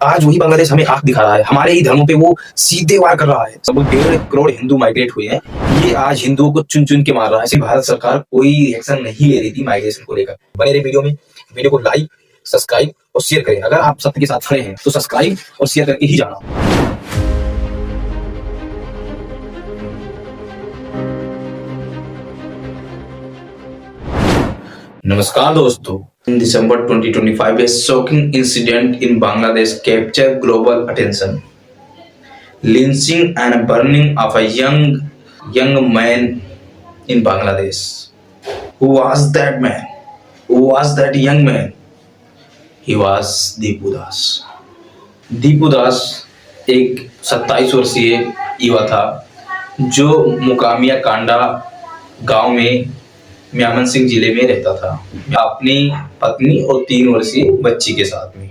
आज वही बांग्लादेश हमें आंख दिखा रहा है, हमारे ही धर्मों पे वो सीधे वार कर रहा है। सब 1.5 करोड़ हिंदू माइग्रेट हुए हैं, ये आज हिंदुओं को चुन चुन के मार रहा है। भारत सरकार कोई एक्शन नहीं ले रही थी माइग्रेशन को लेकर। बने रहे वीडियो को लाइक, सब्सक्राइब और शेयर करें। अगर आप सत्य के साथ खड़े हैं तो सब्सक्राइब और शेयर करके ही जाना। नमस्कार दोस्तों, in December 2025, a shocking incident in Bangladesh captured global attention. Lynching and burning of a young man in Bangladesh. Who was that man? Who was that young man? He was Deepu दास। दीपू दास एक 27 वर्षीय युवा था जो मुकामिया कांडा गांव में म्यामन सिंह जिले में रहता था अपनी पत्नी और 3 वर्षीय बच्ची के साथ में।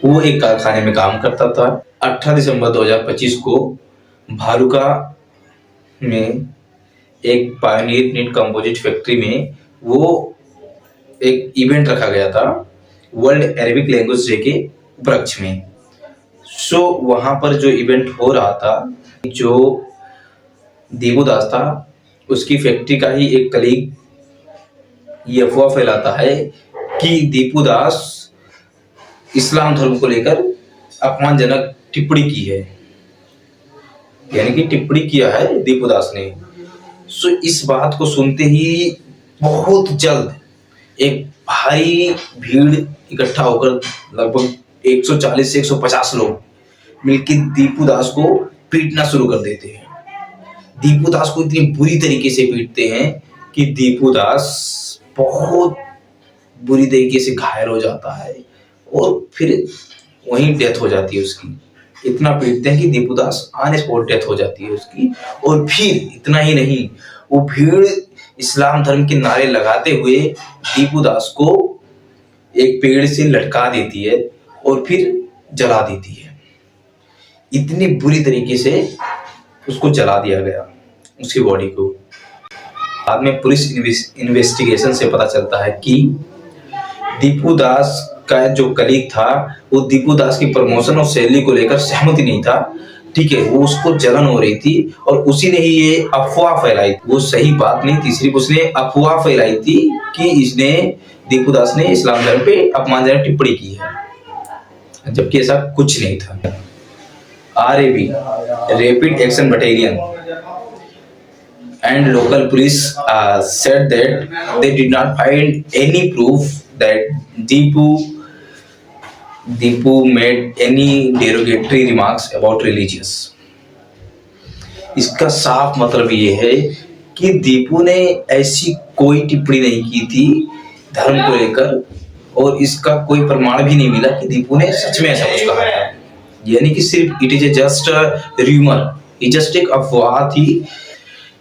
वो एक कारखाने में काम करता था। 18 दिसंबर 2025 को भालुका में एक पायनियर नीट कंपोजिट फैक्ट्री में वो एक इवेंट रखा गया था वर्ल्ड अरेबिक लैंग्वेज डे के उपलक्ष्य में। वहां पर जो इवेंट हो रहा था, जो दीपू दास था उसकी फैक्ट्री का ही एक कलीग ये अफवाह फैलाता है कि दीपू दास इस्लाम धर्म को लेकर अपमानजनक टिप्पणी की है, यानी कि टिप्पणी किया है दीपू दास ने। इस बात को सुनते ही बहुत जल्द एक भारी भीड़ इकट्ठा होकर लगभग 140 से 150 लोग मिलकर दीपू दास को पीटना शुरू कर देते हैं। दीपू दास को इतनी बुरी तरीके से पीटते हैं कि दीपू दास बहुत बुरी तरीके से घायल हो जाता है और फिर वहीं डेथ हो जाती है उसकी। इतना पीटते हैं कि दीपू दास ऑन स्पॉट डेथ हो जाती है उसकी। और फिर इतना ही नहीं, वो भीड़ इस्लाम धर्म के नारे लगाते हुए दीपू दास को एक पेड़ से लटका देती है और फिर जला देती है। इतनी बुरी तरीके से उसको जला दिया गया, उसकी बॉडी को। बाद में पुलिस इन्वेस्टिगेशन से पता चलता है कि दीपू दास का जो कलीग था वो दीपू दास की प्रमोशन और सैलरी को लेकर सहमति नहीं था। ठीक है, वो उसको जलन हो रही थी और उसी ने ही ये अफवाह फैलाई। वो सही बात नहीं थी, सिर्फ उसने अफवाह फैलाई थी कि इसने दीपू दास ने इस्लाम धर्म पे अपमानजनक टिप्पणी की है, जबकि ऐसा कुछ नहीं था। RAB, Rapid Action Battalion, and local police said that they did not find any proof that Deepu made any derogatory remarks about religious. इसका साफ मतलब ये है कि दीपू ने ऐसी कोई टिप्पणी नहीं की थी धर्म को लेकर, और इसका कोई प्रमाण भी नहीं मिला कि दीपू ने सच में ऐसा कुछ कहा था। यानी कि सिर्फ इट इज जस्ट र्यूमर, ये जस्ट एक अफवाह थी।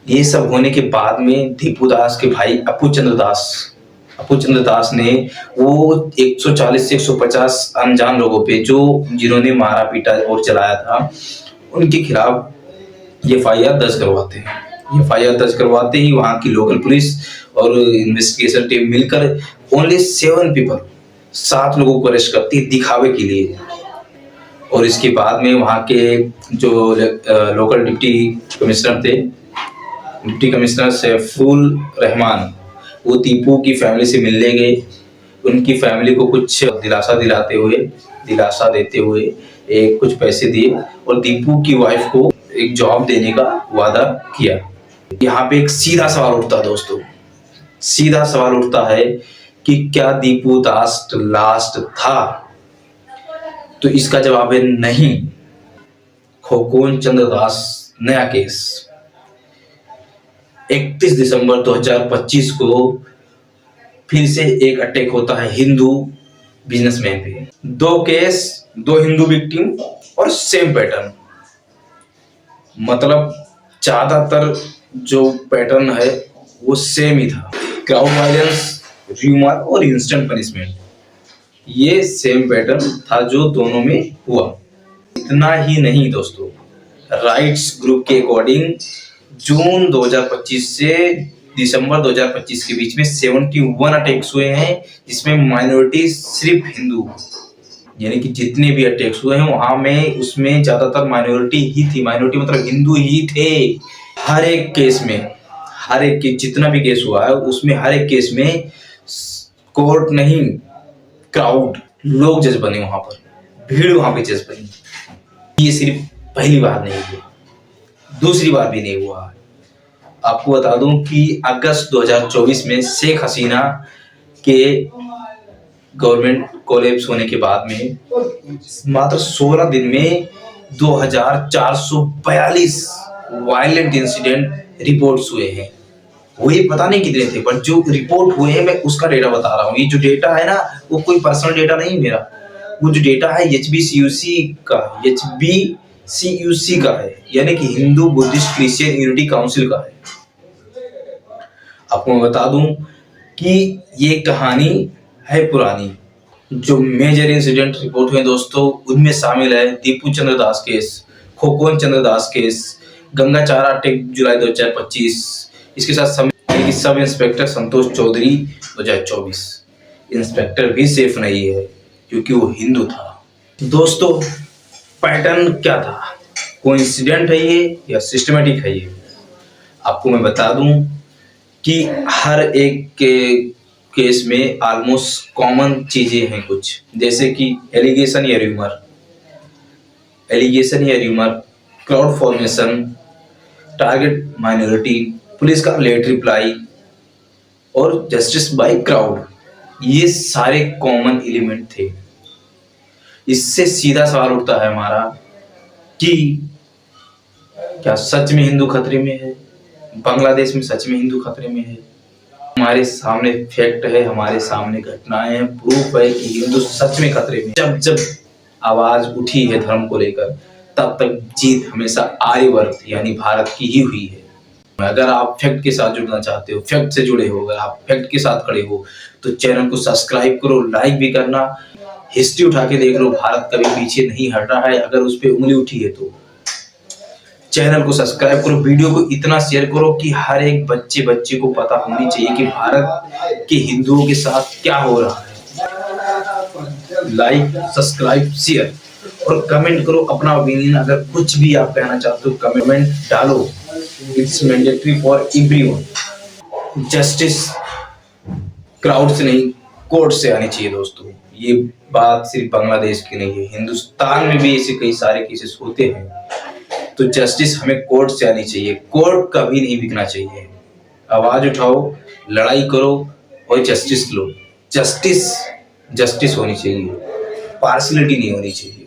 ये सब होने के बाद में दीपू दास के भाई अपू चंद्र दास ने वो 140 से 150 अनजान लोगों पे जिन्होंने मारा पीटा और चलाया था, उनके खिलाफ FIR दर्ज करवाते हैं। FIR दर्ज करवाते ही वहां की लोकल पुलिस और इन्वेस्टिगेशन टीम मिलकर ओनली 7 लोगों को अरेस्ट करती है दिखावे के लिए। और इसके बाद में वहाँ के जो local deputy commissioner Saiful Rahman, वो दीपू की फैमिली से मिलने गए। उनकी फैमिली को कुछ दिलासा देते हुए कुछ पैसे दिए और दीपू की वाइफ को एक जॉब देने का वादा किया। यहाँ पे एक सीधा सवाल उठता है दोस्तों, सीधा सवाल उठता है कि क्या दीपू दास लास्ट था? तो इसका जवाब है नहीं। खोकोन चंद्र दास नया केस। 31 दिसंबर 2025 को फिर से एक अटैक होता है हिंदू बिजनेसमैन पे। 2 केस, 2 हिंदू विक्टिम और सेम पैटर्न। मतलब ज्यादातर जो पैटर्न है वो सेम ही था। क्राउड वायलेंस, र्यूमर और इंस्टेंट पनिशमेंट, ये सेम पैटर्न था जो दोनों में हुआ। इतना ही नहीं दोस्तों, राइट्स ग्रुप के अकॉर्डिंग जून 2025 से दिसंबर 2025 के बीच में 71 अटैक्स हुए हैं, जिसमें माइनॉरिटी सिर्फ हिंदू यानी कि जितने भी अटैक्स हुए हैं वहां में उसमें ज्यादातर माइनॉरिटी ही थी, माइनॉरिटी मतलब हिंदू ही थे। हर एक केस में, हर एक के जितना भी केस हुआ है उसमें हर एक केस में कोर्ट नहीं, क्राउड, लोग जज बने वहां पर, भीड़ वहां पे जज बनी। ये सिर्फ पहली बार नहीं हुआ, दूसरी बार भी नहीं हुआ है। आपको बता दूं कि अगस्त 2024 में शेख हसीना के गवर्नमेंट कोलैप्स होने के बाद में मात्र 16 दिन में 2442 वायलेंट इंसिडेंट रिपोर्ट्स हुए हैं। वो ये पता नहीं कितने थे, पर जो रिपोर्ट हुए हैं मैं उसका डेटा बता रहा हूँ। ये जो डेटा है ना, वो कोई पर्सनल डेटा नहीं मेरा, वो जो डेटा है एचबीसीयूसी का है, यानी कि Hindu Buddhist Christian unity council का है। आपको मैं बता दूं कि ये कहानी है पुरानी। जो मेजर इंसिडेंट रिपोर्ट हुए दोस्तों, उनमें शामिल है दीपू चंद्र दास केस, खोकोन चंद्र दास केस, गंगा चारा अटैक जुलाई 2025, इसके साथ सब इंस्पेक्टर संतोष चौधरी 2024। इंस्पेक्टर भी सेफ नहीं है क्योंकि वो हिंदू था। दोस्तों पैटर्न क्या था, कोइंसिडेंट है ये या सिस्टमेटिक है ये? आपको मैं बता दूं कि हर एक के केस में ऑलमोस्ट कॉमन चीजें हैं कुछ, जैसे कि एलिगेशन या rumour, crowd formation, target minority, police का लेट रिप्लाई और जस्टिस बाय क्राउड। ये सारे कॉमन एलिमेंट थे। इससे सीधा सवाल उठता है हमारा कि क्या सच में हिंदू खतरे में है? बांग्लादेश में सच में हिंदू खतरे में है? हमारे सामने फैक्ट है, हमारे सामने घटनाएं हैं, प्रूफ है कि हिंदू सच में खतरे में। जब जब आवाज उठी है धर्म को लेकर, तब तक जीत हमेशा आर्यवर्त यानी भारत की ही हुई है। अगर आप फैक्ट के साथ जुड़ना चाहते हो, फैक्ट से जुड़े हो, अगर आप फैक्ट के साथ खड़े हो, तो चैनल को सब्सक्राइब करो, लाइक भी करना। हिस्ट्री उठा के देख लो, भारत कभी पीछे नहीं हट रहा है। अगर उस पर उंगली उठी है तो चैनल को सब्सक्राइब करो, वीडियो को इतना शेयर करो कि हर एक बच्चे को पता होनी चाहिए कि भारत के हिंदुओं के साथ क्या हो रहा है। लाइक, सब्सक्राइब, शेयर और कमेंट करो अपना ओपिनियन। अगर कुछ भी आप कहना चाहते हो कमेंट डालो। It's mandatory for everyone. Justice crowd से नहीं, कोर्ट से आनी चाहिए दोस्तों। ये बात सिर्फ बांग्लादेश की नहीं है, हिंदुस्तान में भी ऐसे कई सारे केसेस होते हैं। तो जस्टिस हमें कोर्ट से आनी चाहिए, कोर्ट कभी नहीं बिकना चाहिए। आवाज उठाओ, लड़ाई करो और जस्टिस लो। जस्टिस होनी चाहिए, पार्शियलिटी नहीं होनी चाहिए।